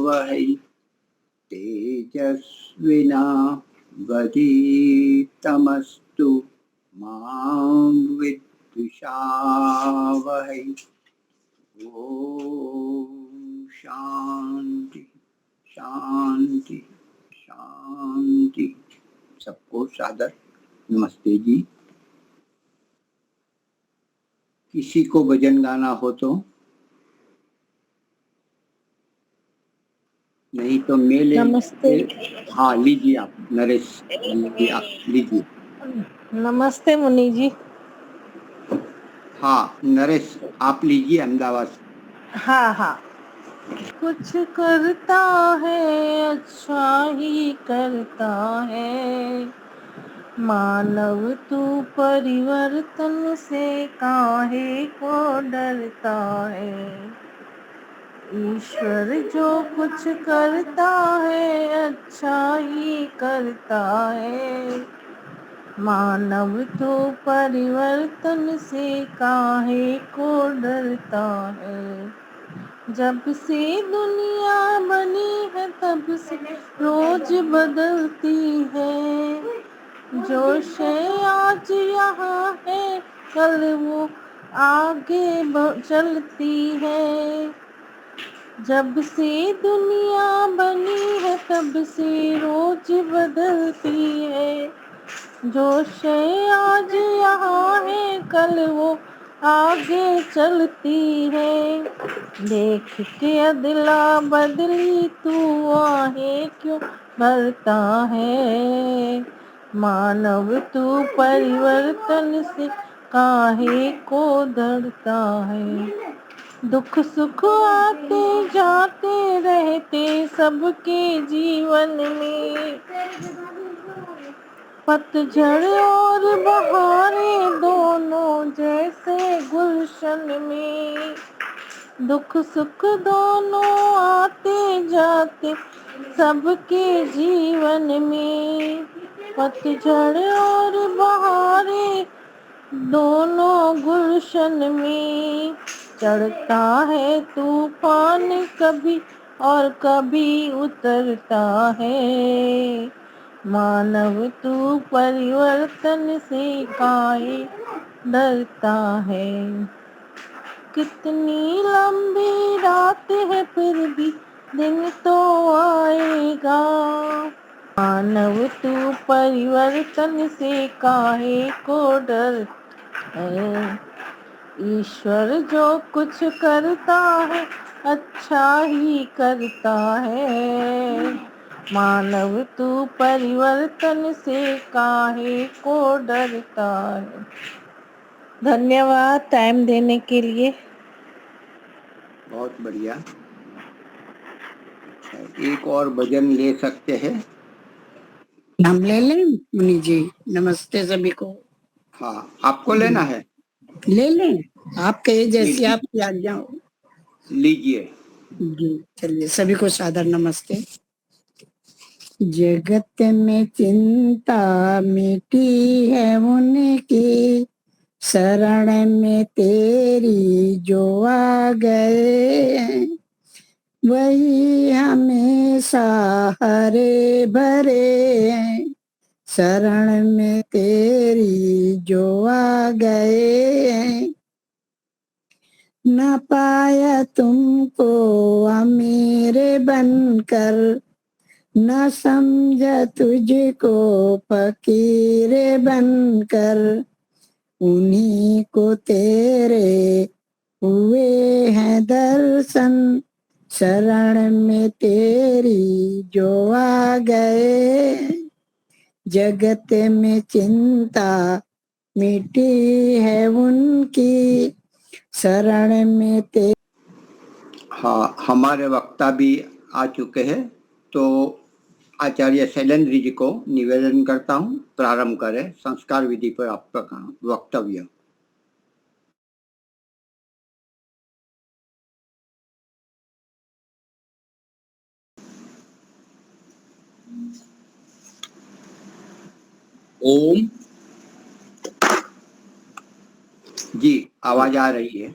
वहै तेजस्विनावधीतमस्तु मा विद्विषावहै। ओम शांति शांति शांति। सबको सादर नमस्ते जी। किसी को भजन गाना हो तो, नहीं तो मेले नमस्ते। हाँ लीजिए आप नरेश लीजिए, आप लीजिए। नमस्ते मुनि जी। हाँ नरेश आप लीजिए अहमदाबाद। हाँ हाँ। कुछ करता है अच्छा ही करता है, मानव तू परिवर्तन से काहे को डरता है। ईश्वर जो कुछ करता है अच्छा ही करता है, मानव तो परिवर्तन से काहे को डरता है। जब से दुनिया बनी है तब से रोज बदलती है, जो शय आज यहाँ है कल वो आगे चलती है। जब से दुनिया बनी है तब से रोज बदलती है, जो शय आज यहाँ है कल वो आगे चलती है। देख के अदला बदली तू आहे क्यों भरता है, मानव तू परिवर्तन से काहे को डरता है। दुख सुख आते जाते रहते सबके जीवन में, पतझड़ और बहारें दोनों जैसे गुलशन में। दुख सुख दोनों आते जाते सबके जीवन में, पतझड़ और बहारें दोनों गुलशन में। चढ़ता है तूफान कभी और कभी उतरता है, मानव तू परिवर्तन से काहे डरता है। कितनी लंबी रात है फिर भी दिन तो आएगा, मानव तू परिवर्तन से काहे को डरता है। ईश्वर जो कुछ करता है अच्छा ही करता है, मानव तू परिवर्तन से काहे को डरता है। धन्यवाद टाइम देने के लिए। बहुत बढ़िया। एक और भजन ले सकते हैं? हम ले लें मुनि जी? नमस्ते सभी को। हाँ आपको लेना है? ले लें, आप कहिए जैसी आपकी आज्ञा हो। लीजिए जी चलिए, सभी को सादर नमस्ते। जगत में चिंता मिटी है उनकी, शरण में तेरी जो आ गए, वही हमेशा हरे भरे हैं। शरण में तेरी जो आ गए हैं, न पाया तुमको अमीर बनकर, न समझा तुझको फकीर बनकर, उन्हीं को तेरे हुए हैं दर्शन। शरण में तेरी जो आ गए, जगत में चिंता मिटी है उनकी, शरण में ते। हाँ हमारे वक्ता भी आ चुके हैं, तो आचार्य शैलेंद्र जी को निवेदन करता हूँ प्रारंभ करें संस्कार विधि पर आपका वक्तव्य। ओम जी आवाज आ रही है?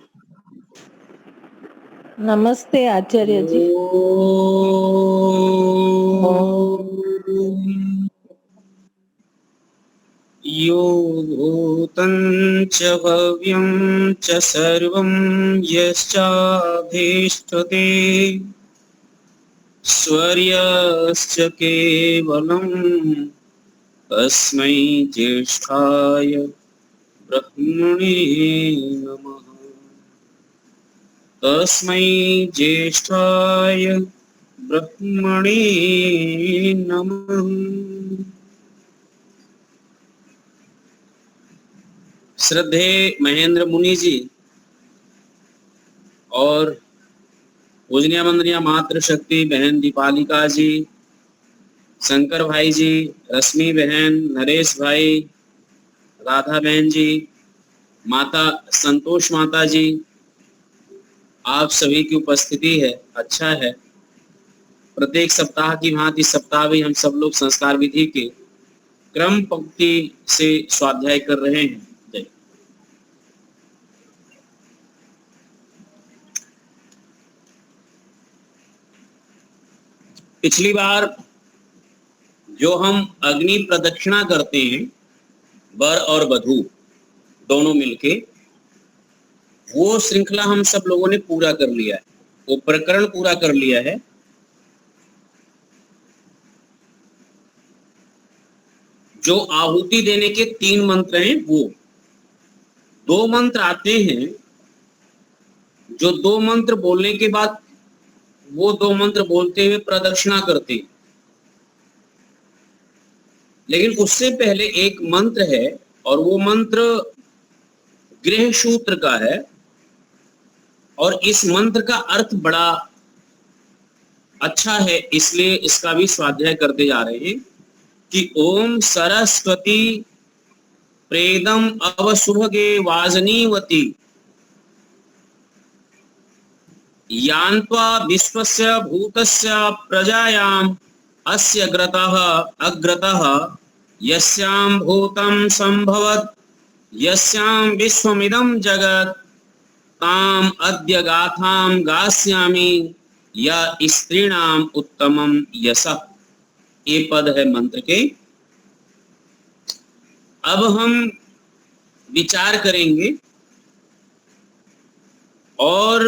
नमस्ते आचार्य जी। ओम भूतं च भव्यं च सर्वं यश्चाभीष्टते स्वर्यश्च केवलं तस्मै ज्येष्ठाय ब्रह्मणे नमः। तस्मै ज्येष्ठाय ब्रह्मणे नमः। श्रद्धे महेंद्र मुनि जी और पूजनीय वंदनीय मातृशक्ति बहन दीपालिका जी, शंकर भाई जी, रश्मि बहन, नरेश भाई, राधा बहन जी, माता संतोष माता जी, आप सभी की उपस्थिति है, अच्छा है। प्रत्येक सप्ताह की भांति इस सप्ताह भी हम सब लोग संस्कार विधि के क्रम पंक्ति से स्वाध्याय कर रहे हैं। जय। पिछली बार जो हम अग्नि प्रदक्षिणा करते हैं वर और वधू दोनों मिलके, वो श्रृंखला हम सब लोगों ने पूरा कर लिया है, वो प्रकरण पूरा कर लिया है। जो आहुति देने के 3 मंत्र हैं, वो 2 मंत्र आते हैं, जो 2 मंत्र बोलने के बाद वो 2 मंत्र बोलते हुए प्रदक्षिणा करते हैं। लेकिन उससे पहले एक मंत्र है और वो मंत्र गृह सूत्र का है, और इस मंत्र का अर्थ बड़ा अच्छा है, इसलिए इसका भी स्वाध्याय करते जा रहे हैं कि ओम सरस्वती प्रेदम अवसुभगे वाजनीवती यान्त्वा विश्वस्य भूतस्य प्रजायाम अस्य ग्रतः अग्रतः यस्यां भूतं संभवत् यस्यां विश्वमिदं जगत् ताम अद्य गाथां गास्यामि या स्त्रीणाम उत्तमम यशः। ये पद है मंत्र के। अब हम विचार करेंगे और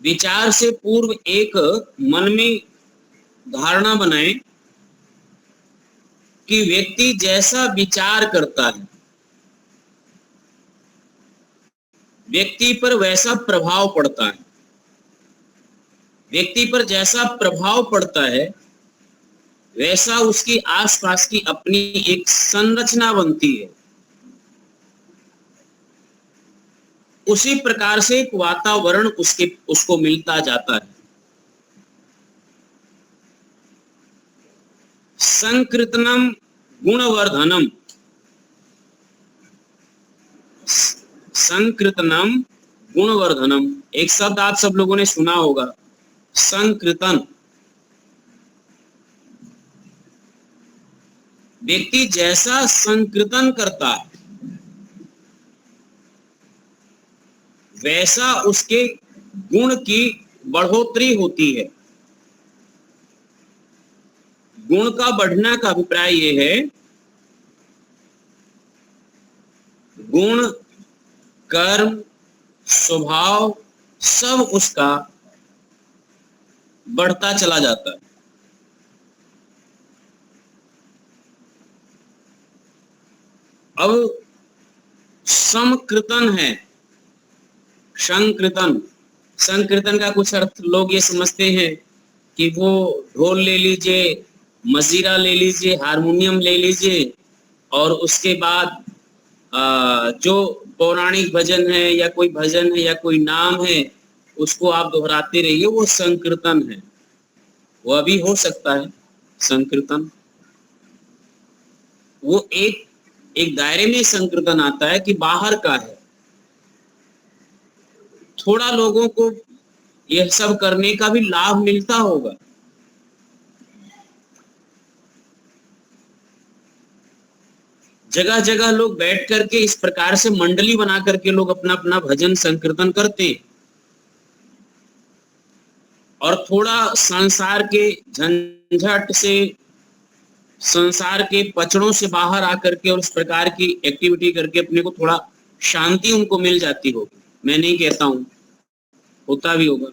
विचार से पूर्व एक मन में धारणा बनाएं कि व्यक्ति जैसा विचार करता है, व्यक्ति पर वैसा प्रभाव पड़ता है। व्यक्ति पर जैसा प्रभाव पड़ता है वैसा उसकी आसपास की अपनी एक संरचना बनती है। उसी प्रकार से एक वातावरण उसको मिलता जाता है। संकीर्तनम गुणवर्धनम, संकीर्तनम गुणवर्धनम, एक शब्द आप सब लोगों ने सुना होगा, संकीर्तन। व्यक्ति जैसा संकीर्तन करता है वैसा उसके गुण की बढ़ोतरी होती है। गुण का बढ़ना का अभिप्राय यह है, गुण, कर्म, स्वभाव सब उसका बढ़ता चला जाता है। अब समकीर्तन है, संकीर्तन। संकीर्तन का कुछ अर्थ लोग ये समझते हैं कि वो ढोल ले लीजिए, मजीरा ले लीजिए, हारमोनियम ले लीजिए और उसके बाद जो पौराणिक भजन है या कोई भजन है या कोई नाम है उसको आप दोहराते रहिए, वो संकीर्तन है। वो अभी हो सकता है संकीर्तन। वो एक दायरे में संकीर्तन आता है कि बाहर का है। थोड़ा लोगों को यह सब करने का भी लाभ मिलता होगा। जगह जगह लोग बैठ करके इस प्रकार से मंडली बना करके लोग अपना अपना भजन संकीर्तन करते, और थोड़ा संसार के झंझट से संसार के पचड़ों से बाहर आकर के और उस प्रकार की एक्टिविटी करके अपने को थोड़ा शांति उनको मिल जाती होगी। मैं नहीं कहता हूं, होता भी होगा,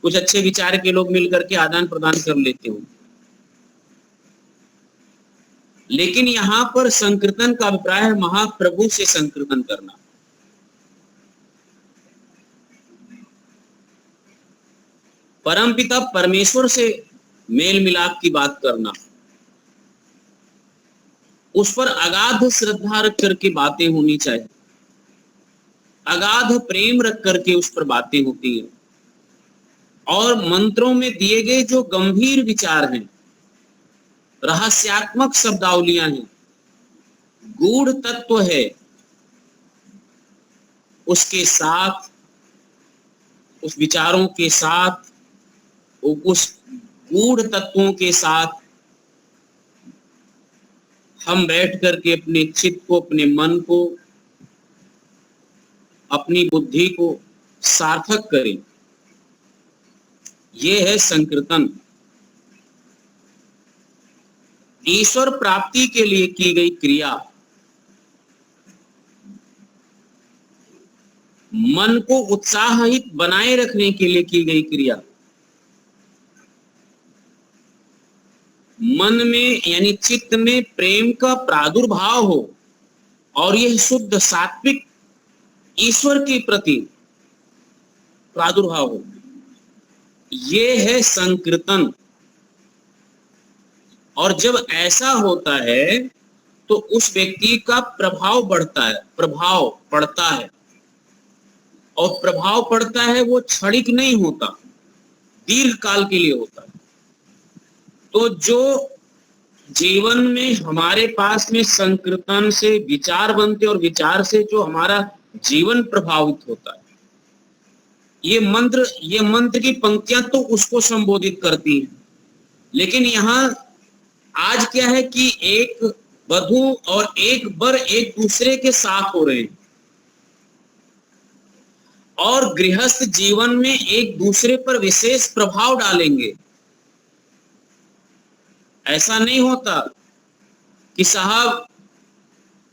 कुछ अच्छे विचार के लोग मिल करके आदान प्रदान कर लेते हो। लेकिन यहां पर संकीर्तन का अभिप्राय है महाप्रभु से संकीर्तन करना। परमपिता परमेश्वर से मेल मिलाप की बात करना, उस पर अगाध श्रद्धा रख करके बातें होनी चाहिए, अगाध प्रेम रख करके उस पर बातें होती हैं। और मंत्रों में दिए गए जो गंभीर विचार हैं, रहस्यात्मक शब्दावलियां हैं, गूढ़ तत्व है, उसके साथ, उस विचारों के साथ, उस गूढ़ तत्वों के साथ हम बैठ करके अपने चित्त को, अपने मन को, अपनी बुद्धि को सार्थक करें। यह है संकीर्तन। ईश्वर प्राप्ति के लिए की गई क्रिया, मन को उत्साहित बनाए रखने के लिए की गई क्रिया, मन में यानी चित्त में प्रेम का प्रादुर्भाव हो और यह शुद्ध सात्विक ईश्वर के प्रति प्रादुर्भाव हो, ये है संकीर्तन। और जब ऐसा होता है तो उस व्यक्ति का प्रभाव बढ़ता है, प्रभाव पड़ता है, और प्रभाव पड़ता है वो क्षणिक नहीं होता, दीर्घ काल के लिए होता है। तो जो जीवन में हमारे पास में संकीर्तन से विचार बनते और विचार से जो हमारा जीवन प्रभावित होता है, ये मंत्र की पंक्तियां तो उसको संबोधित करती हैं। लेकिन यहाँ आज क्या है कि एक वधू और एक वर एक दूसरे के साथ हो रहे हैं और गृहस्थ जीवन में एक दूसरे पर विशेष प्रभाव डालेंगे। ऐसा नहीं होता कि साहब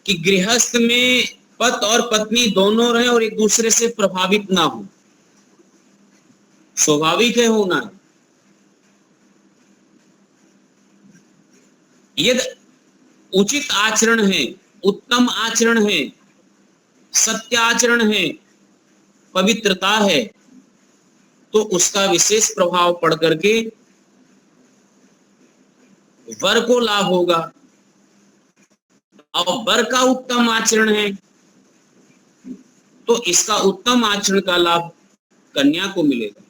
कि गृहस्थ में पति और पत्नी दोनों रहे और एक दूसरे से प्रभावित ना हो। स्वाभाविक है होना। यदि उचित आचरण है, उत्तम आचरण है, सत्य आचरण है, पवित्रता है, तो उसका विशेष प्रभाव पड़ करके वर को लाभ होगा। और वर का उत्तम आचरण है तो इसका उत्तम आचरण का लाभ कन्या को मिलेगा।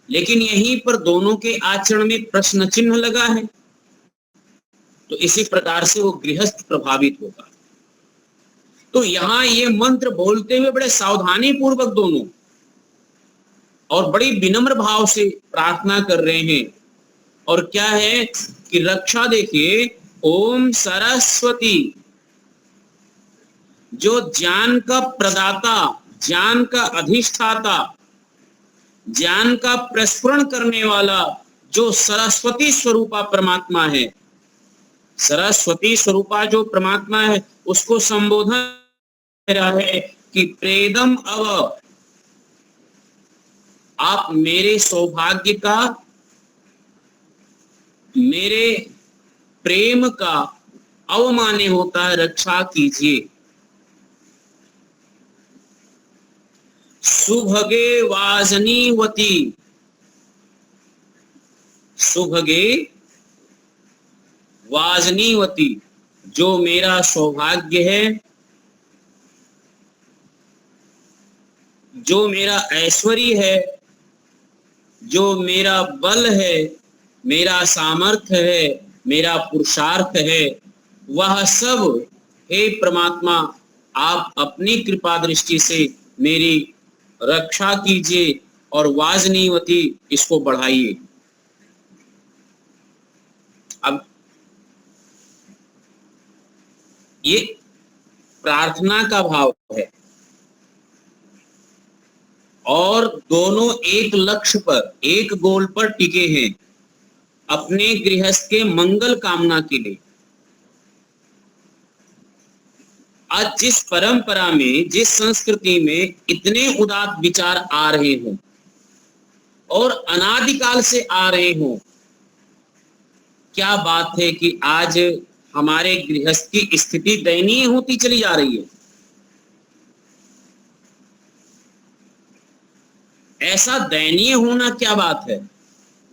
लेकिन यहीं पर दोनों के आचरण में प्रश्न चिन्ह लगा है, तो इसी प्रकार से वो गृहस्थ प्रभावित होगा। तो यहां ये मंत्र बोलते हुए बड़े सावधानी पूर्वक दोनों और बड़ी विनम्र भाव से प्रार्थना कर रहे हैं। और क्या है कि रक्षा देखिए, ओम सरस्वती, जो ज्ञान का प्रदाता, ज्ञान का अधिष्ठाता, ज्ञान का प्रस्फुरण करने वाला जो सरस्वती स्वरूपा परमात्मा है, सरस्वती स्वरूपा जो परमात्मा है, उसको संबोधन रहा है कि प्रेदम अव, आप मेरे सौभाग्य का, मेरे प्रेम का अवमान्य होता है, रक्षा कीजिए। सुभगे वाजनीवती, सुभगे वाजनीवती, जो मेरा सौभाग्य है, जो मेरा ऐश्वर्य है, जो मेरा बल है, मेरा सामर्थ्य है, मेरा पुरुषार्थ है, वह सब हे परमात्मा आप अपनी कृपा दृष्टि से मेरी रक्षा कीजिए और वाजनीवती इसको बढ़ाइए। अब ये प्रार्थना का भाव है और दोनों एक लक्ष्य पर, एक गोल पर टिके हैं, अपने गृहस्थ के मंगल कामना के लिए। आज जिस परंपरा में, जिस संस्कृति में इतने उदात्त विचार आ रहे हों और अनादिकाल से आ रहे हों, क्या बात है कि आज हमारे गृहस्थ की स्थिति दयनीय होती चली जा रही है। ऐसा दयनीय होना क्या बात है?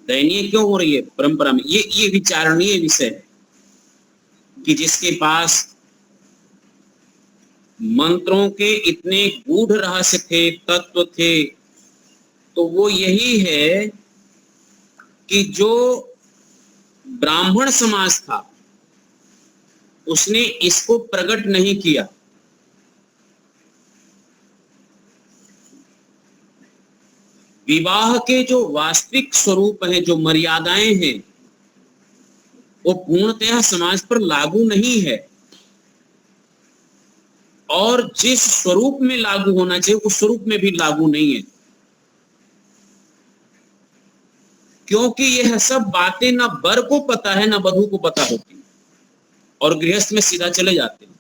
दयनीय क्यों हो रही है परंपरा में? ये विचारणीय विषय है कि जिसके पास मंत्रों के इतने गूढ़ रहस्य थे, तत्व थे, तो वो यही है कि जो ब्राह्मण समाज था उसने इसको प्रकट नहीं किया। विवाह के जो वास्तविक स्वरूप हैं, जो मर्यादाएं हैं, वो पूर्णतः समाज पर लागू नहीं है, और जिस स्वरूप में लागू होना चाहिए उस स्वरूप में भी लागू नहीं है, क्योंकि यह सब बातें ना वर को पता है ना वधू को पता होती, और गृहस्थ में सीधा चले जाते हैं,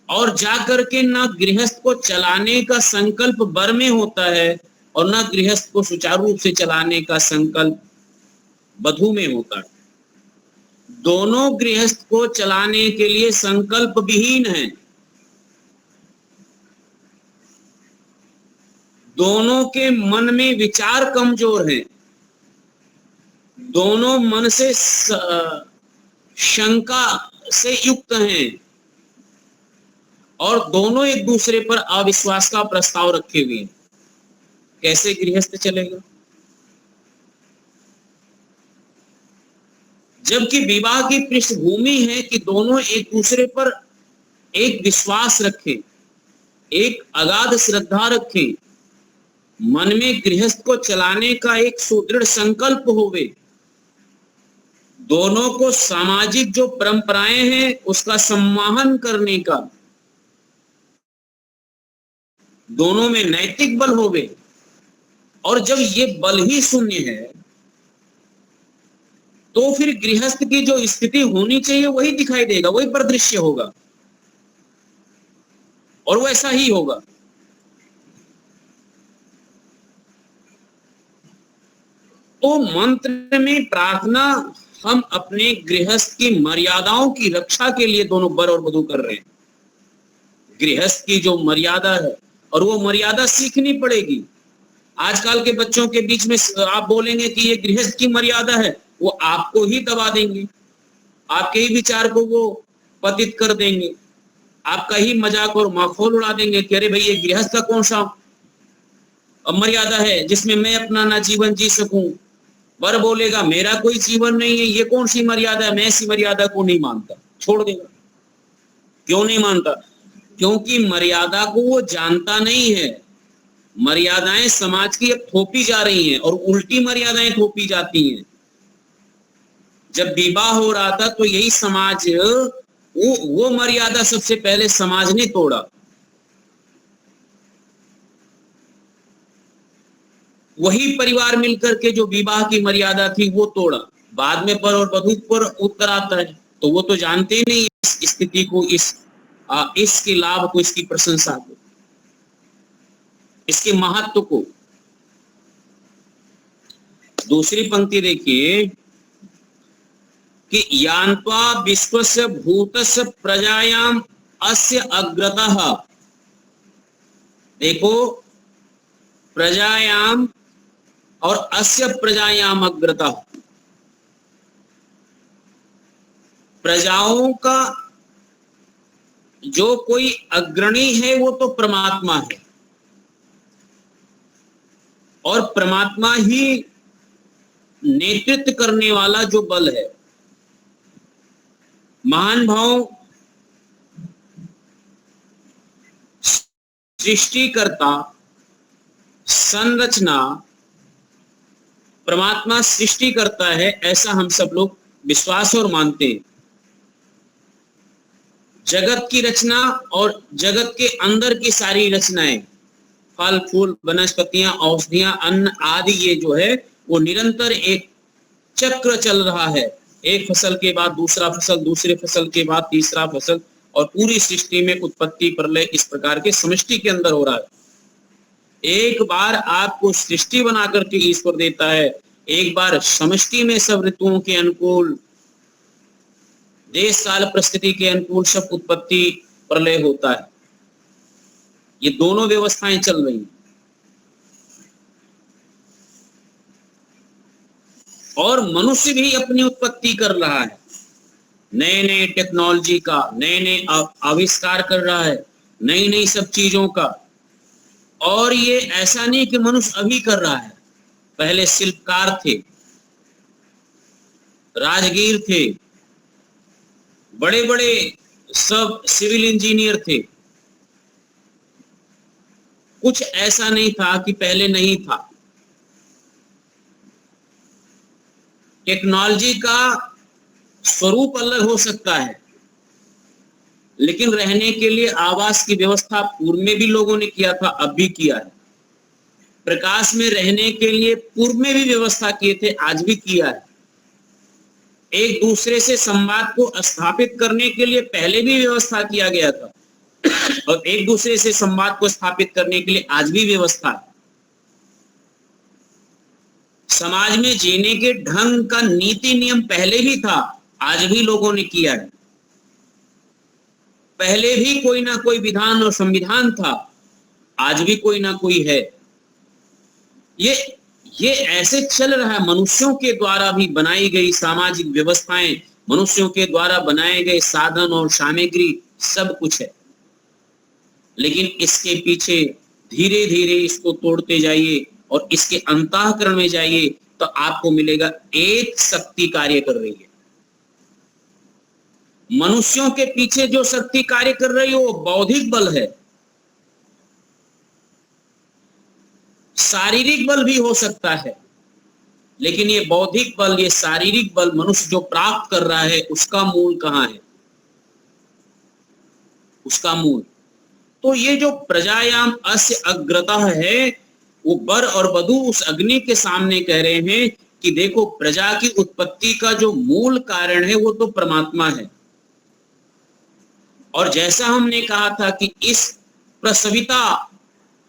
और जाकर के ना गृहस्थ को चलाने का संकल्प वर में होता है और ना गृहस्थ को सुचारू रूप से चलाने का संकल्प वधू में होता है। दोनों गृहस्थ को चलाने के लिए संकल्प विहीन हैं। दोनों के मन में विचार कमजोर हैं, दोनों मन से शंका से युक्त हैं, और दोनों एक दूसरे पर अविश्वास का प्रस्ताव रखे हुए हैं। कैसे गृहस्थ चलेगा? जबकि विवाह की पृष्ठभूमि है कि दोनों एक दूसरे पर एक विश्वास रखें, एक अगाध श्रद्धा रखें, मन में गृहस्थ को चलाने का एक सुदृढ़ संकल्प होवे, दोनों को सामाजिक जो परंपराएं हैं उसका सम्माहन करने का, दोनों में नैतिक बल होवे। और जब ये बल ही शून्य है तो फिर गृहस्थ की जो स्थिति होनी चाहिए वही दिखाई देगा, वही परिदृश्य होगा, और वैसा ही होगा। तो मंत्र में प्रार्थना हम अपने गृहस्थ की मर्यादाओं की रक्षा के लिए दोनों वर और वधू कर रहे हैं। गृहस्थ की जो मर्यादा है, और वो मर्यादा सीखनी पड़ेगी। आजकल के बच्चों के बीच में आप बोलेंगे कि ये गृहस्थ की मर्यादा है, वो आपको ही दबा देंगे, आपके ही विचार को वो पतित कर देंगे, आपका ही मजाक और माखौल उड़ा देंगे कि अरे भाई ये गृहस्थ का कौन सा मर्यादा है जिसमें मैं अपना ना जीवन जी सकूं। वर बोलेगा मेरा कोई जीवन नहीं है, ये कौन सी मर्यादा है, मैं ऐसी मर्यादा को नहीं मानता, छोड़ देगा। क्यों नहीं मानता? क्योंकि मर्यादा को वो जानता नहीं है। मर्यादाएं समाज की अब थोपी जा रही हैं और उल्टी मर्यादाएं थोपी जाती हैं। जब विवाह हो रहा था तो यही समाज, वो मर्यादा सबसे पहले समाज ने तोड़ा। वही परिवार मिलकर के जो विवाह की मर्यादा थी वो तोड़ा। बाद में पर और वधू पर उत्तर आता है, तो वो तो जानते ही नहीं इस स्थिति को, इसके लाभ को, इसकी प्रशंसा को, इसके महत्व को। दूसरी पंक्ति देखिए कि यान्त्वा विश्वस्य भूतस्य प्रजायाम अस्य अग्रतः। देखो, प्रजायाम और अस्य प्रजायाम अग्रतः, प्रजाओं का जो कोई अग्रणी है वो तो परमात्मा है, और परमात्मा ही नेतृत्व करने वाला जो बल है। महान भाव सृष्टिकर्ता, संरचना, परमात्मा सृष्टि करता है, ऐसा हम सब लोग विश्वास और मानते हैं। जगत की रचना और जगत के अंदर की सारी रचनाएं, फल फूल, वनस्पतियां, औषधियां, अन्न आदि, ये जो है वो निरंतर एक चक्र चल रहा है। एक फसल के बाद दूसरा फसल, दूसरे फसल के बाद तीसरा फसल, और पूरी सृष्टि में उत्पत्ति प्रलय इस प्रकार के समष्टि के अंदर हो रहा है। एक बार आपको सृष्टि बना करके ईश्वर देता है, एक बार समष्टि में सब ऋतुओं के अनुकूल, देश काल परिस्थिति के अनुकूल सब उत्पत्ति प्रलय होता है। ये दोनों व्यवस्थाएं चल रही हैं। और मनुष्य भी अपनी उत्पत्ति कर रहा है, नए नए टेक्नोलॉजी का नए नए आविष्कार कर रहा है, नई नई सब चीजों का। और ये ऐसा नहीं कि मनुष्य अभी कर रहा है, पहले शिल्पकार थे, राजगीर थे, बड़े बड़े सब सिविल इंजीनियर थे। कुछ ऐसा नहीं था कि पहले नहीं था। टेक्नोलॉजी का स्वरूप अलग हो सकता है, लेकिन रहने के लिए आवास की व्यवस्था पूर्व में भी लोगों ने किया था, अब भी किया है। प्रकाश में रहने के लिए पूर्व में भी व्यवस्था किए थे, आज भी किया है। एक दूसरे से संवाद को स्थापित करने के लिए पहले भी व्यवस्था किया गया था, और एक दूसरे से संवाद को स्थापित करने के लिए आज भी व्यवस्था है। समाज में जीने के ढंग का नीति नियम पहले भी था, आज भी लोगों ने किया है। पहले भी कोई ना कोई विधान और संविधान था, आज भी कोई ना कोई है। ये ऐसे चल रहा है। मनुष्यों के द्वारा भी बनाई गई सामाजिक व्यवस्थाएं, मनुष्यों के द्वारा बनाए गए साधन और सामग्री सब कुछ है, लेकिन इसके पीछे धीरे धीरे इसको तोड़ते जाइए और इसके अंतःकरण में जाइए तो आपको मिलेगा एक शक्ति कार्य कर रही है। मनुष्यों के पीछे जो शक्ति कार्य कर रही है वो बौद्धिक बल है। शारीरिक बल भी हो सकता है, लेकिन ये बौद्धिक बल, ये शारीरिक बल मनुष्य जो प्राप्त कर रहा है, उसका मूल कहां है? उसका मूल तो ये जो प्रजायाम अस्य अग्रता है, वो वर और वधू उस अग्नि के सामने कह रहे हैं कि देखो, प्रजा की उत्पत्ति का जो मूल कारण है वो तो परमात्मा है। और जैसा हमने कहा था कि इस प्रसविता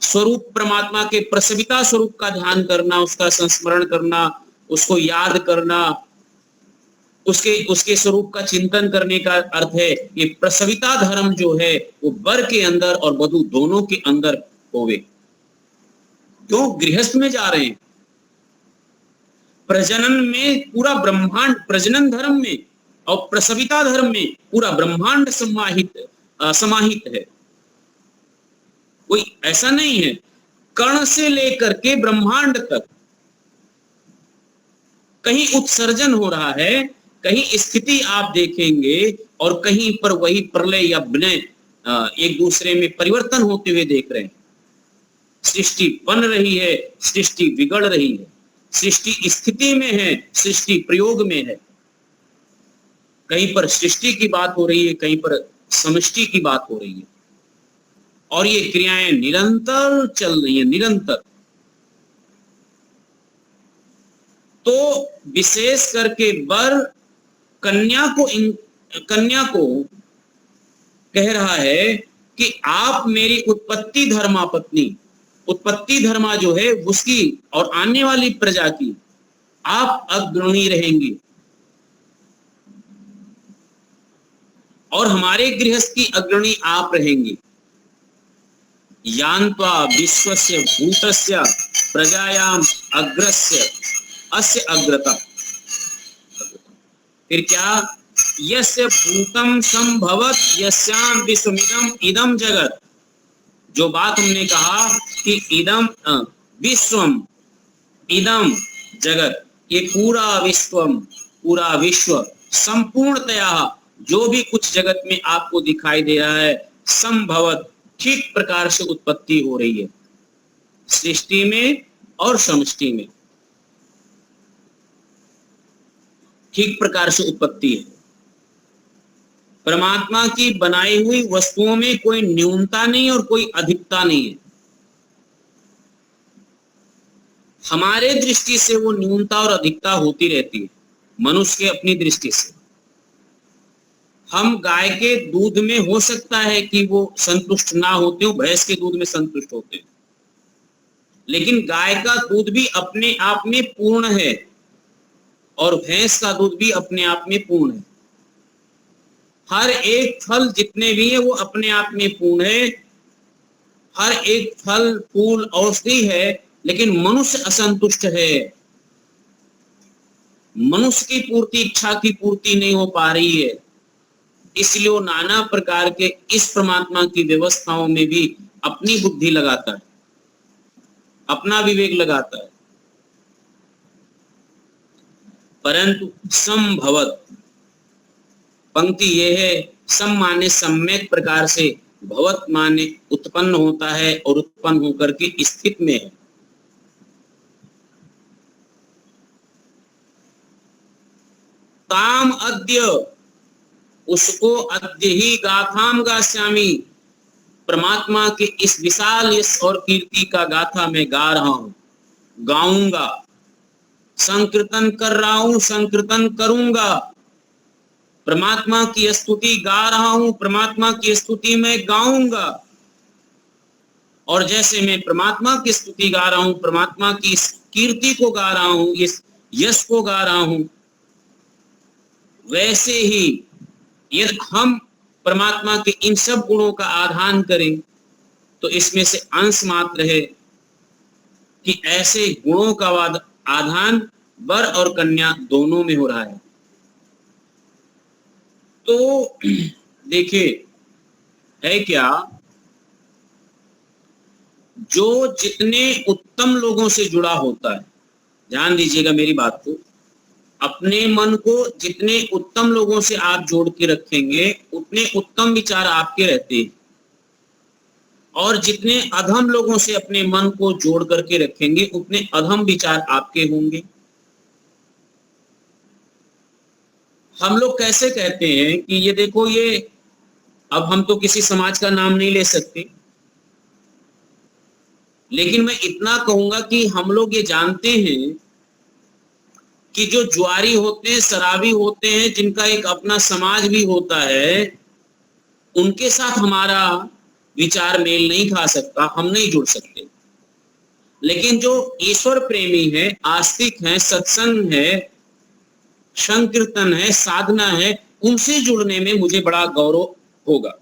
स्वरूप, परमात्मा के प्रसविता स्वरूप का ध्यान करना, उसका संस्मरण करना, उसको याद करना, उसके स्वरूप का चिंतन करने का अर्थ है ये प्रसविता धर्म जो है वो वर के अंदर और वधू दोनों के अंदर होवे। क्यों गृहस्थ में जा रहे हैं? प्रजनन में पूरा ब्रह्मांड, प्रजनन धर्म में और प्रसविता धर्म में पूरा ब्रह्मांड समाहित है। कोई ऐसा नहीं है, कण से लेकर के ब्रह्मांड तक कहीं उत्सर्जन हो रहा है, कहीं स्थिति आप देखेंगे और कहीं पर वही प्रलय या विलय एक दूसरे में परिवर्तन होते हुए देख रहे हैं। सृष्टि बन रही है, सृष्टि बिगड़ रही है, सृष्टि स्थिति में है, सृष्टि प्रयोग में है। कहीं पर सृष्टि की बात हो रही है, कहीं पर समष्टि की बात हो रही है, और ये क्रियाएं निरंतर चल रही है, निरंतर। तो विशेष करके वर कन्या को कह रहा है कि आप मेरी उत्पत्ति धर्मा पत्नी, उत्पत्ति धर्मा जो है उसकी और आने वाली प्रजा की आप अग्रणी रहेंगी, और हमारे गृहस्थ की अग्रणी आप रहेंगी। यान्त्वा विश्वस्य भूतस्य प्रजायाम अग्रस्य अस्य अग्रता। फिर क्या? यस्य भूतम संभवत यस्याम विश्वमिदम इदम जगत। जो बात हमने कहा कि इदम विश्वम इदम जगत, ये पूरा विश्व संपूर्णतया जो भी कुछ जगत में आपको दिखाई दे रहा है, संभवत ठीक प्रकार से उत्पत्ति हो रही है, सृष्टि में और समष्टि में ठीक प्रकार से उत्पत्ति है। परमात्मा की बनाई हुई वस्तुओं में कोई न्यूनता नहीं और कोई अधिकता नहीं है। हमारे दृष्टि से वो न्यूनता और अधिकता होती रहती है, मनुष्य के अपनी दृष्टि से। हम गाय के दूध में हो सकता है कि वो संतुष्ट ना होते हो, भैंस के दूध में संतुष्ट होते हैं, लेकिन गाय का दूध भी अपने आप में पूर्ण है और भैंस का दूध भी अपने आप में पूर्ण है। हर एक फल जितने भी है वो अपने आप में पूर्ण है। हर एक फल फूल औषधि है, लेकिन मनुष्य असंतुष्ट है। मनुष्य की पूर्ति, इच्छा की पूर्ति नहीं हो पा रही है, इसलिए वो नाना प्रकार के इस परमात्मा की व्यवस्थाओं में भी अपनी बुद्धि लगाता है, अपना विवेक लगाता है। परंतु संभवत, पंक्ति यह है, सम माने सम्यक प्रकार से, भवत माने उत्पन्न होता है और उत्पन्न होकर के स्थित में है। ताम अद्य, उसको अद्य ही गाथाम गास्यामी, परमात्मा के इस विशाल यश और कीर्ति का गाथा मैं गा रहा हूं, गाऊंगा, संकीर्तन कर रहा हूं, संकीर्तन करूंगा। परमात्मा की स्तुति गा रहा हूं, परमात्मा की स्तुति मैं गाऊंगा। और जैसे मैं परमात्मा की स्तुति गा रहा हूं, परमात्मा की इस कीर्ति को गा रहा हूं, इस यश को गा रहा हूं, वैसे ही यदि हम परमात्मा के इन सब गुणों का आधान करें तो इसमें से अंश मात्र है कि ऐसे गुणों का आधान वर और कन्या दोनों में हो रहा है। तो देखिए, है क्या, जो जितने उत्तम लोगों से जुड़ा होता है, ध्यान दीजिएगा मेरी बात को, अपने मन को जितने उत्तम लोगों से आप जोड़ के रखेंगे उतने उत्तम विचार आपके रहते हैं, और जितने अधम लोगों से अपने मन को जोड़ करके रखेंगे उतने अधम विचार आपके होंगे। हम लोग कैसे कहते हैं कि ये देखो, ये, अब हम तो किसी समाज का नाम नहीं ले सकते, लेकिन मैं इतना कहूंगा कि हम लोग ये जानते हैं कि जो जुआरी होते हैं, शराबी होते हैं, जिनका एक अपना समाज भी होता है, उनके साथ हमारा विचार मेल नहीं खा सकता, हम नहीं जुड़ सकते। लेकिन जो ईश्वर प्रेमी है, आस्तिक है, सत्संग है, संकीर्तन है, साधना है, उनसे जुड़ने में मुझे बड़ा गौरव होगा।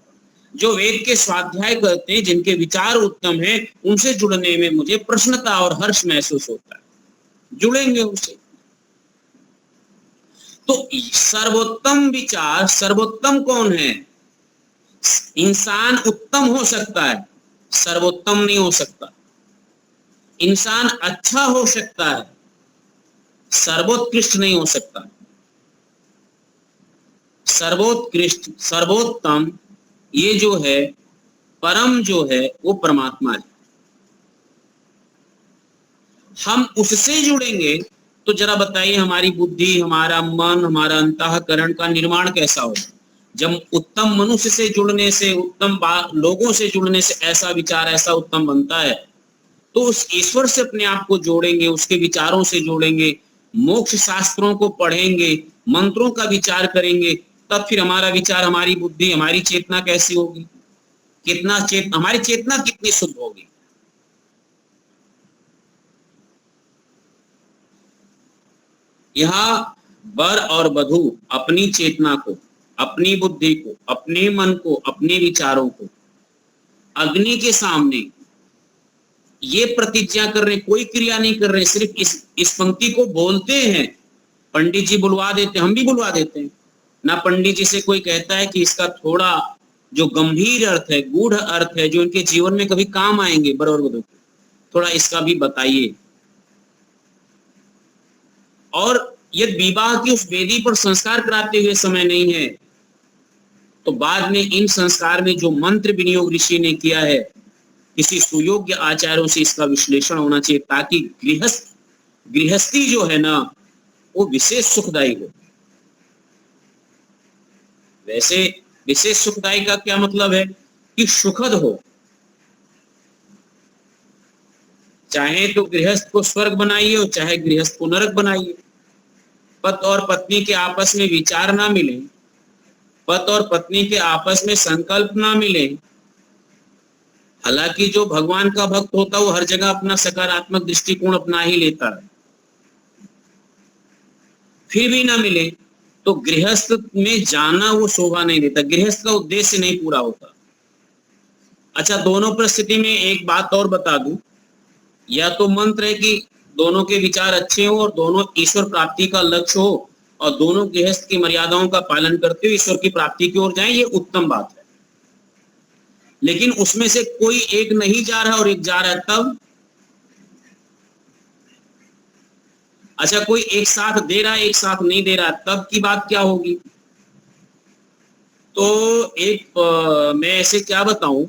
जो वेद के स्वाध्याय करते हैं, जिनके विचार उत्तम है, उनसे जुड़ने में मुझे प्रसन्नता और हर्ष महसूस होता है। जुड़ेंगे उनसे तो सर्वोत्तम विचार, सर्वोत्तम कौन है? इंसान उत्तम हो सकता है, सर्वोत्तम नहीं हो सकता। इंसान अच्छा हो सकता है, सर्वोत्कृष्ट नहीं हो सकता। सर्वोत्कृष्ट, सर्वोत्तम, ये जो है परम जो है वो परमात्मा है। हम उससे जुड़ेंगे तो जरा बताइए, हमारी बुद्धि, हमारा मन, हमारा अंतःकरण का निर्माण कैसा होगा? जब उत्तम मनुष्य से जुड़ने से, उत्तम लोगों से जुड़ने से ऐसा विचार, ऐसा उत्तम बनता है, तो उस ईश्वर से अपने आप को जोड़ेंगे, उसके विचारों से जोड़ेंगे, मोक्ष शास्त्रों को पढ़ेंगे, मंत्रों का विचार करेंगे, तब फिर हमारा विचार, हमारी बुद्धि, हमारी चेतना कैसी होगी? हमारी चेतना कितनी शुद्ध होगी? यहाँ वर और वधू अपनी चेतना को, अपनी बुद्धि को, अपने मन को, अपने विचारों को अग्नि के सामने ये प्रतिज्ञा कर रहे, कोई क्रिया नहीं कर रहे, सिर्फ इस पंक्ति को बोलते हैं। पंडित जी बुलवा देते, हम भी बुलवा देते हैं ना। पंडित जी से कोई कहता है कि इसका थोड़ा जो गंभीर अर्थ है, गूढ़ अर्थ है, जो इनके जीवन में कभी काम आएंगे वर और वधू के, थोड़ा इसका भी बताइए। और यदि विवाह की उस वेदी पर संस्कार कराते हुए समय नहीं है, तो बाद में इन संस्कार में जो मंत्र विनियोग ऋषि ने किया है, किसी सुयोग्य आचार्यों से इसका विश्लेषण होना चाहिए, ताकि गृहस्थी जो है ना वो विशेष सुखदायी हो। वैसे विशेष सुखदायी का क्या मतलब है? कि सुखद हो। चाहे तो गृहस्थ को स्वर्ग बनाइए और चाहे गृहस्थ को नरक बनाइए। पति और पत्नी के आपस में विचार ना मिले पति और पत्नी के आपस में संकल्प ना मिले, हालांकि जो भगवान का भक्त होता है वो हर जगह अपना सकारात्मक दृष्टिकोण अपना ही लेता है, फिर भी ना मिले तो गृहस्थ में जाना वो शोभा नहीं देता, गृहस्थ का उद्देश्य नहीं पूरा होता। अच्छा, दोनों परिस्थिति में एक बात और बता दूं, या तो मंत्र है कि दोनों के विचार अच्छे हो और दोनों ईश्वर प्राप्ति का लक्ष्य हो और दोनों गृहस्थ की मर्यादाओं का पालन करते हुए ईश्वर की प्राप्ति की ओर जाएं, ये उत्तम बात है। लेकिन उसमें से कोई एक नहीं जा रहा और एक जा रहा है तब, अच्छा कोई एक साथ दे रहा है एक साथ नहीं दे रहा है, तब की बात क्या होगी? तो मैं ऐसे क्या बताऊं,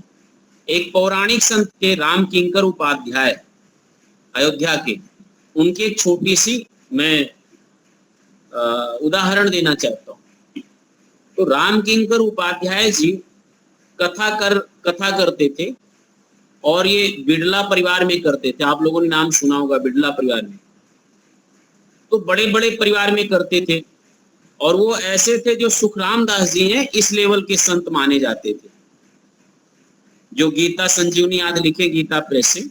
एक पौराणिक संत के राम किंकर उपाध्याय अयोध्या के, उनकी एक छोटी सी मैं उदाहरण देना चाहता हूं। तो राम किंकर उपाध्याय जी कथा करते थे और ये बिड़ला परिवार में करते थे। आप लोगों ने नाम सुना होगा बिड़ला परिवार में। तो बड़े बड़े परिवार में करते थे और वो ऐसे थे जो सुखराम दास जी हैं इस लेवल के संत माने जाते थे, जो गीता संजीवनी आदि लिखे गीता प्रेस से,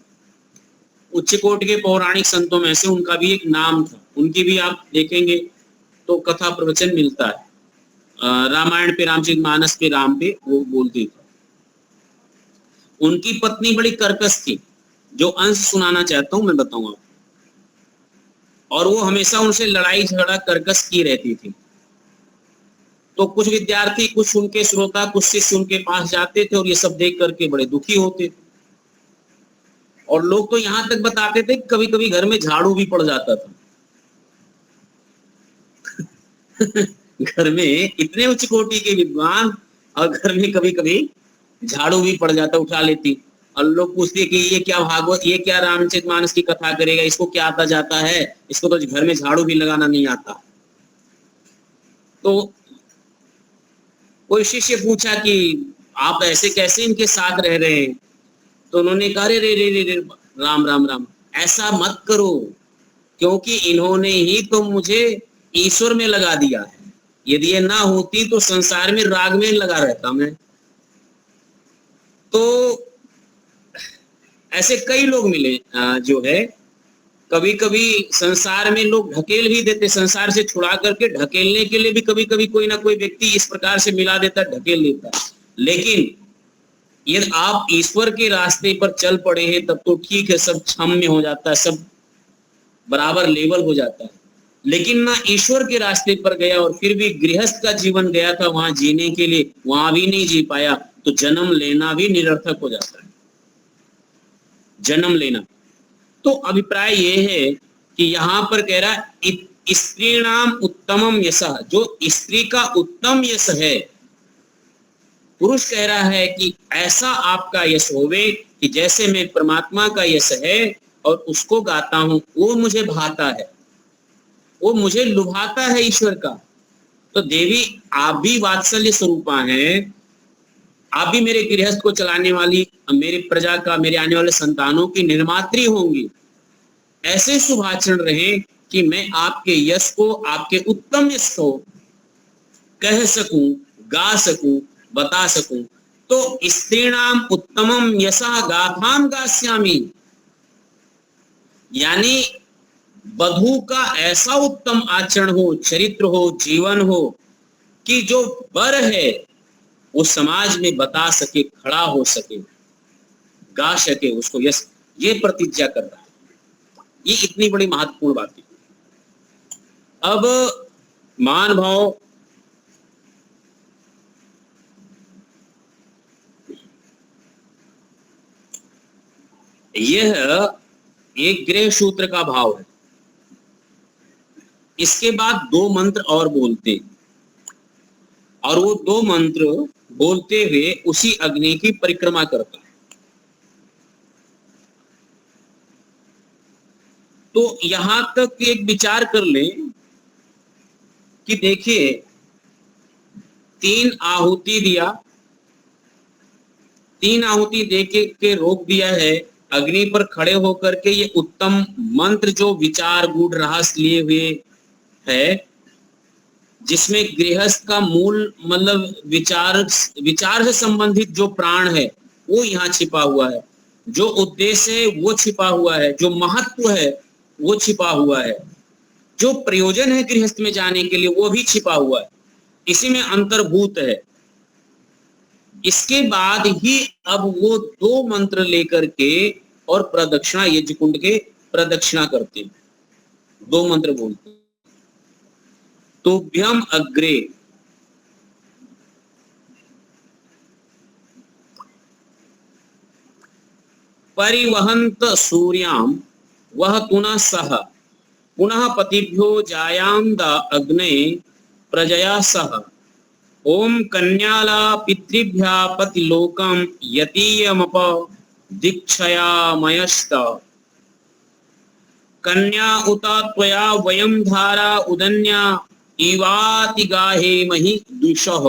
उच्च कोटि के पौराणिक संतों में से उनका भी एक नाम था। उनकी भी आप देखेंगे तो कथा प्रवचन मिलता है, रामायण पे रामचरितमानस पे राम पे वो बोलते थे। उनकी पत्नी बड़ी कर्कश थी, जो अंश सुनाना चाहता हूं मैं बताऊंगा, और वो हमेशा उनसे लड़ाई झगड़ा कर्कश की रहती थी। तो कुछ विद्यार्थी, कुछ उनके श्रोता, कुछ शिष्य उनके पास जाते थे और ये सब देख करके बड़े दुखी होते थे। और लोग तो यहां तक बताते थे कभी कभी घर में झाड़ू भी पड़ जाता था। घर में इतने उच्च कोटि के विद्वान और घर में कभी कभी झाड़ू भी पड़ जाता, उठा लेती। और लोग पूछते कि ये क्या भागवत, ये क्या रामचरितमानस की कथा करेगा, इसको क्या आता जाता है, इसको तो घर में झाड़ू भी लगाना नहीं आता। तो कोई शिष्य पूछा कि आप ऐसे कैसे इनके साथ रह रहे हैं? तो उन्होंने कहा रे रे रे रे रे राम राम राम, ऐसा मत करो, क्योंकि इन्होंने ही तो मुझे ईश्वर में लगा दिया है। यदि ये ना होती तो संसार में राग में लगा रहता मैं। तो ऐसे कई लोग मिले जो है, कभी कभी संसार में लोग ढकेल भी देते, संसार से छुड़ा करके ढकेलने के लिए भी कभी कभी कोई ना कोई व्यक्ति इस प्रकार से मिला देता, ढकेल देता। लेकिन यदि आप ईश्वर के रास्ते पर चल पड़े हैं तब तो ठीक है, सब क्षम्य हो जाता है, सब बराबर लेवल हो जाता है। लेकिन ना ईश्वर के रास्ते पर गया और फिर भी गृहस्थ का जीवन गया था वहां जीने के लिए, वहां भी नहीं जी पाया, तो जन्म लेना भी निरर्थक हो जाता है, जन्म लेना। तो अभिप्राय ये है कि यहाँ पर कह रहा है स्त्रीणाम उत्तमम यशः, जो स्त्री का उत्तम यश है। पुरुष कह रहा है कि ऐसा आपका यश होवे कि जैसे मैं परमात्मा का यश है और उसको गाता हूं, वो मुझे भाता है, वो मुझे लुभाता है ईश्वर का। तो देवी आप भी वात्सल्य स्वरूपा हैं, आप भी मेरे गृहस्थ को चलाने वाली, मेरे प्रजा का, मेरे आने वाले संतानों की निर्मात्री होंगी। ऐसे शुभ आचरण रहे कि मैं आपके यश को, आपके उत्तम यश को कह सकूं, गा सकूं, बता सकूं। तो स्त्रीणाम उत्तमम यशा गाथाम गास्यामि, यानी वधू का ऐसा उत्तम आचरण हो, चरित्र हो, जीवन हो कि जो वर है वो समाज में बता सके, खड़ा हो सके, गा सके उसको यश, ये प्रतिज्ञा कर रहा है। ये इतनी बड़ी महत्वपूर्ण बात है। अब मान भाव, यह एक गृह सूत्र का भाव है। इसके बाद दो मंत्र और बोलते, और वो दो मंत्र बोलते हुए उसी अग्नि की परिक्रमा करता है। तो यहां तक एक विचार कर लें कि देखिए, 3 आहुति दिया, 3 आहुति दे के रोक दिया है। अग्नि पर खड़े होकर के ये उत्तम मंत्र जो विचार गूढ़ रहस्य लिए हुए है, जिसमें गृहस्थ का मूल मतलब विचार से संबंधित जो प्राण है वो यहाँ छिपा हुआ है, जो उद्देश्य है वो छिपा हुआ है, जो महत्व है वो छिपा हुआ है, जो प्रयोजन है गृहस्थ में जाने के लिए वो भी छिपा हुआ है, इसी में अंतर्भूत है। इसके बाद ही अब वो 2 मंत्र लेकर के और प्रदक्षिणा, यज्ञ कुंड के प्रदक्षिणा करते हैं, 2 मंत्र बोलते हैं। तुभ्यम अग्रे, परिवहंत सूर्याम वह पुनः सह, पुनः पतिभ्यो जायाम द अग्ने प्रजया सह, ओम कन्याला पितृभ्या पतिलोकम यतीयमप दीक्षयामयस्त, कन्या उत त्वया वयम धारा उदन्या इवाति गाहेमहि दुषः।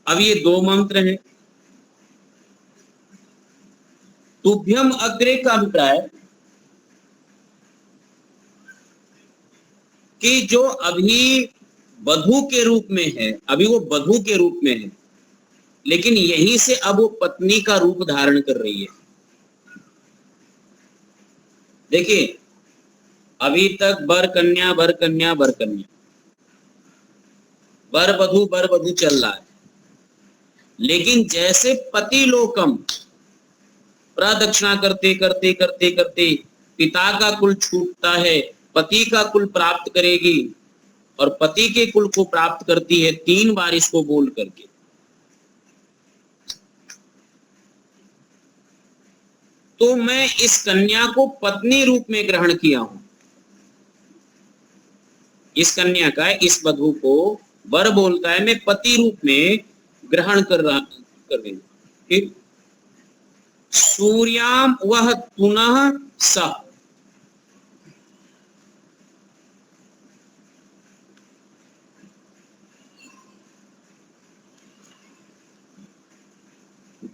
अब ये 2 मंत्र हैं। तुभ्यम अग्रे का अभिप्राय कि जो अभी वधू के रूप में है, अभी वो वधू के रूप में है, लेकिन यहीं से अब वो पत्नी का रूप धारण कर रही है। देखिए, अभी तक वर कन्या वर कन्या वर कन्या, वर वधू चल रहा है, लेकिन जैसे पति लोकम प्रदक्षिणा करते करते करते करते पिता का कुल छूटता है, पति का कुल प्राप्त करेगी और पति के कुल को प्राप्त करती है, 3 बार इसको बोल करके। तो मैं इस कन्या को पत्नी रूप में ग्रहण किया हूं। इस कन्या का, इस वधू को वर बोलता है, मैं पति रूप में ग्रहण कर रही हूं। ठीक, सूर्याम वह पुनः स,